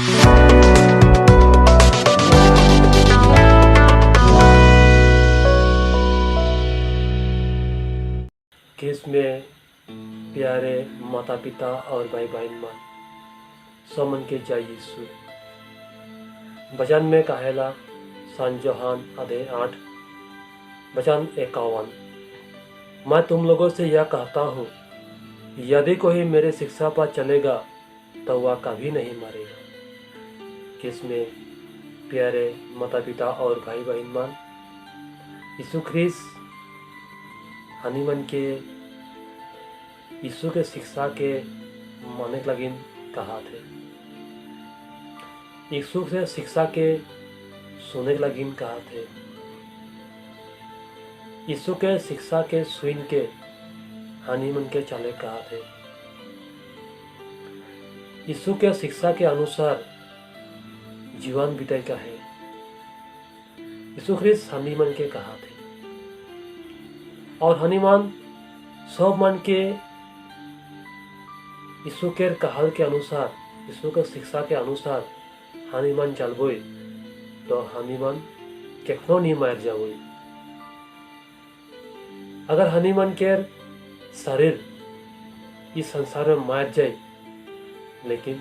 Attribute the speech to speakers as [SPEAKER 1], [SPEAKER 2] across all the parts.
[SPEAKER 1] किस में प्यारे माता पिता और भाई बहन मान समन के जय यीशु। वचन में कहेला सान जोहान अध्याय 8 वचन 51, मैं तुम लोगों से यह कहता हूँ, यदि कोई मेरे शिक्षा पर चलेगा तो वह कभी नहीं मरेगा। किस में प्यारे माता पिता और भाई बहन मान, यीशु ख्रीस्त हनीमन के यीशु के शिक्षा के माने लगिन कहा थे, यीशु से शिक्षा के सुने लगिन कहा थे, यीशु के शिक्षा के सुन के हनीमन के चले कहा थे, यीशु के शिक्षा के अनुसार जीवन बिताई का है, यीशु ख्रीस्त हनीमन के कहा थे। और हनीमान सब मन के यीशु के कहल के अनुसार, यीशु के शिक्षा के अनुसार हनीमान चलबोई तो हनीमान केखनो नहीं मर जाओई। अगर हनीमान के शरीर इस संसार में मर जाए, लेकिन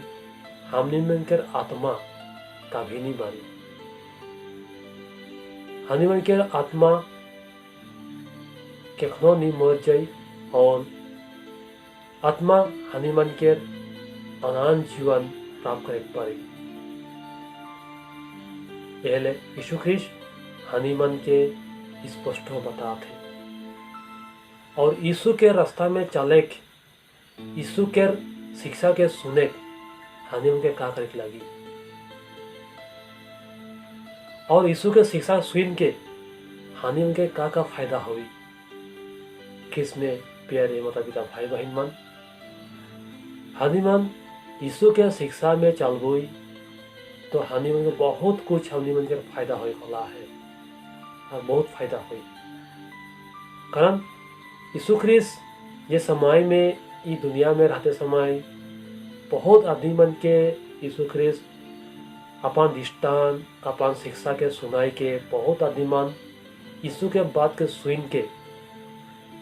[SPEAKER 1] हनीमान के आत्मा कभी नहीं मरी। हनीमान के आत्मा केखनो नहीं मर जाए और आत्मा हनीमान के अनंत जीवन प्राप्त करे पारे। यह यीशु ख्रीस्त हनीमान के स्पष्ट बता थे। और यीशु के रास्ता में चले, यीशु के शिक्षा के सुने हनीमान के का करे लगी, और यीशु के शिक्षा सुन के हनीमान के का फायदा हुई। किस में प्यारे माता पिता भाई बहन मन, हनीमान यीशु के शिक्षा में चलबोई तो हनीमान को बहुत कुछ हनीमान के फायदा हो खोला है, और बहुत फायदा हुई। कारण यीशु ख्रीस्त ये समय में, ये दुनिया में रहते समय बहुत आदमी मन के यीशु ख्रीस्त अपन दृष्टान, अपन शिक्षा के सुनाई के बहुत आदमी मन यीशु के बात के सुन के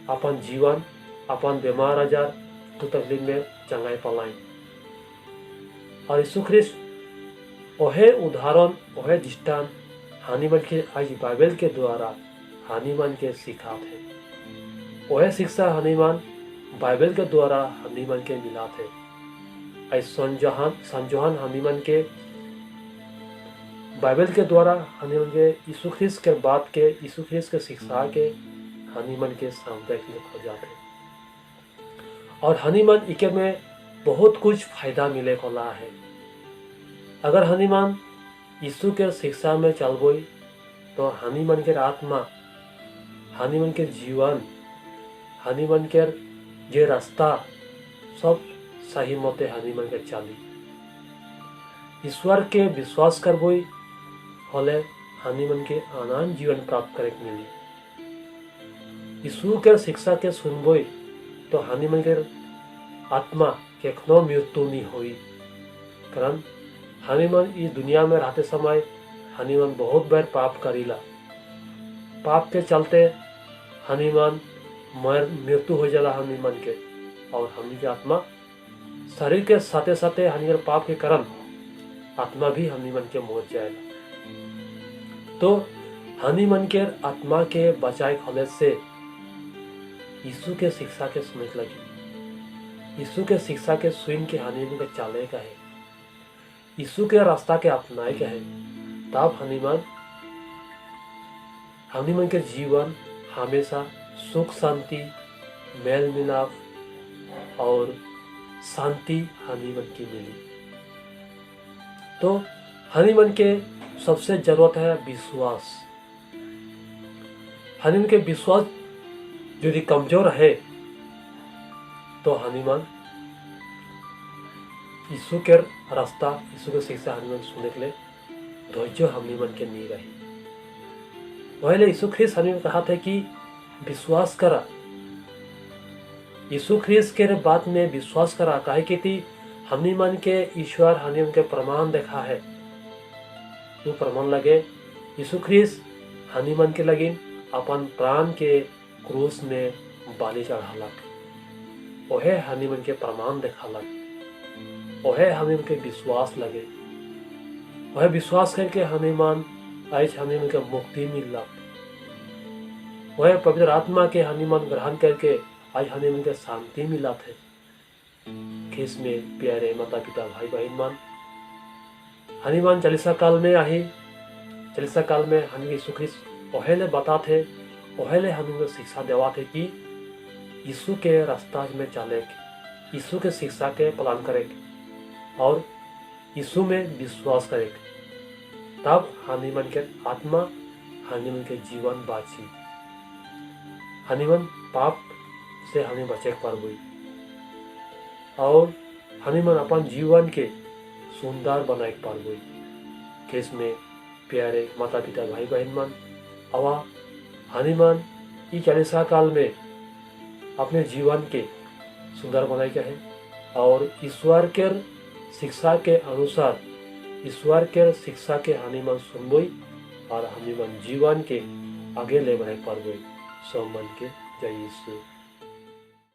[SPEAKER 1] अपन जीवन, अपन बीमार आजार तो तकलीफ में चंगाई पलाई। और यीशु ख्रीस्त ओहे उदाहरण, ओहे दृष्टान हनीमान के आज बाइबल के द्वारा हनीमान के सिखा थे। ओहे शिक्षा हनीमान बाइबल के द्वारा हनीमान के मिला थे। आज संजोहन हनीमान के बाइबल के द्वारा हनीमान के यीशु ख्रीस्त के बात के, यीशु ख्रीस्त के शिक्षा के हनीमान के सामने हो जाते। और हनीमान इके में बहुत कुछ फायदा मिले कोला है। अगर हनीमान यीशु के शिक्षा में चलबोई तो हनीमान के आत्मा, हनीमान के जीवन, हनीमान के जे रास्ता सब सही मते हनीमान के चली। ईश्वर के विश्वास करबोई होले हनीमान के अनंत जीवन प्राप्त करे मिली। यीशु के शिक्षा के सुनबोई तो हनीमान के आत्मा केखनो मृत्यु नहीं हुई। कारण हनीमान इस दुनिया में रहते समय हनीमान बहुत बार पाप करीला। पाप के चलते हनीमान मृत्यु हो जाला हनीमान के, और हनी के आत्मा शरीर के साथे साथे हनीमान पाप के कारण आत्मा भी हनीमान के मर जाएगा। तो हनीमान के आत्मा के बचाए खोले से यीशु के शिक्षा के सुनने लगी, यीशु के शिक्षा के सुन के हनीमान के चाले का है, यीशु के रास्ता के अपनाए का है। तब हनीमान के जीवन हमेशा सुख शांति, मेल मिलाप और शांति हनीमान की मिली। तो हनीमान के सबसे जरूरत है विश्वास। हनीमान के विश्वास यदि कमजोर है तो हनीमान यीशु के रास्ता, यीशु के शिक्षा हनीमान सुनने के लिए धैर्य हनीमान के नहीं रही। पहले यीशु ख्रीस्त हनीमान कहा था कि विश्वास करा, यीशु ख्रीस्त के बात में विश्वास करा। काहे कि हमनी मन के ईश्वर हमनी मन के प्रमाण देखा है। जो प्रमाण लगे यीशु ख्रिस्त हमनी मन के लगिन अपन प्राण के क्रूस में बाली चढ़ालक। ओहे हमनी मन के प्रमाण देखालक। ओहे हमनी मन के विश्वास लगे। ओहे विश्वास करके हमनी मन आज हमनी मन के मुक्ति मिललक। वह पवित्र आत्मा के हमनी मन ग्रहण करके आज हमनी मन के शांति मिलत है। खेस में प्यारे माता पिता भाई बहन मन, हमनी मन चालीसा काल में आही। चालीसा काल में हमनी यीशु ख्रिस्त ओहेले बताते, ओहेले हमनी को शिक्षा देवाते कि यीशु के रास्ता में चले, यीशु के शिक्षा के पालन करे और यीशु में विश्वास करे। तब हमनी मन के आत्मा, हमनी मन के जीवन बाची। हमनी मन पाप से हमें बचे पारबो और हमनी मन अपन जीवन के सुंदर बनाए पारबो। केस में प्यारे माता पिता भाई बहन मन, अवा हमनी मन ई चालीसा काल में अपने जीवन के सुंदर बनाए के है और ईश्वर के शिक्षा के अनुसार, ईश्वर के शिक्षा के हमनी मन सुनबो और हमनी मन जीवन के आगे ले बढ़े पारबो। सब मन के जय यीशु।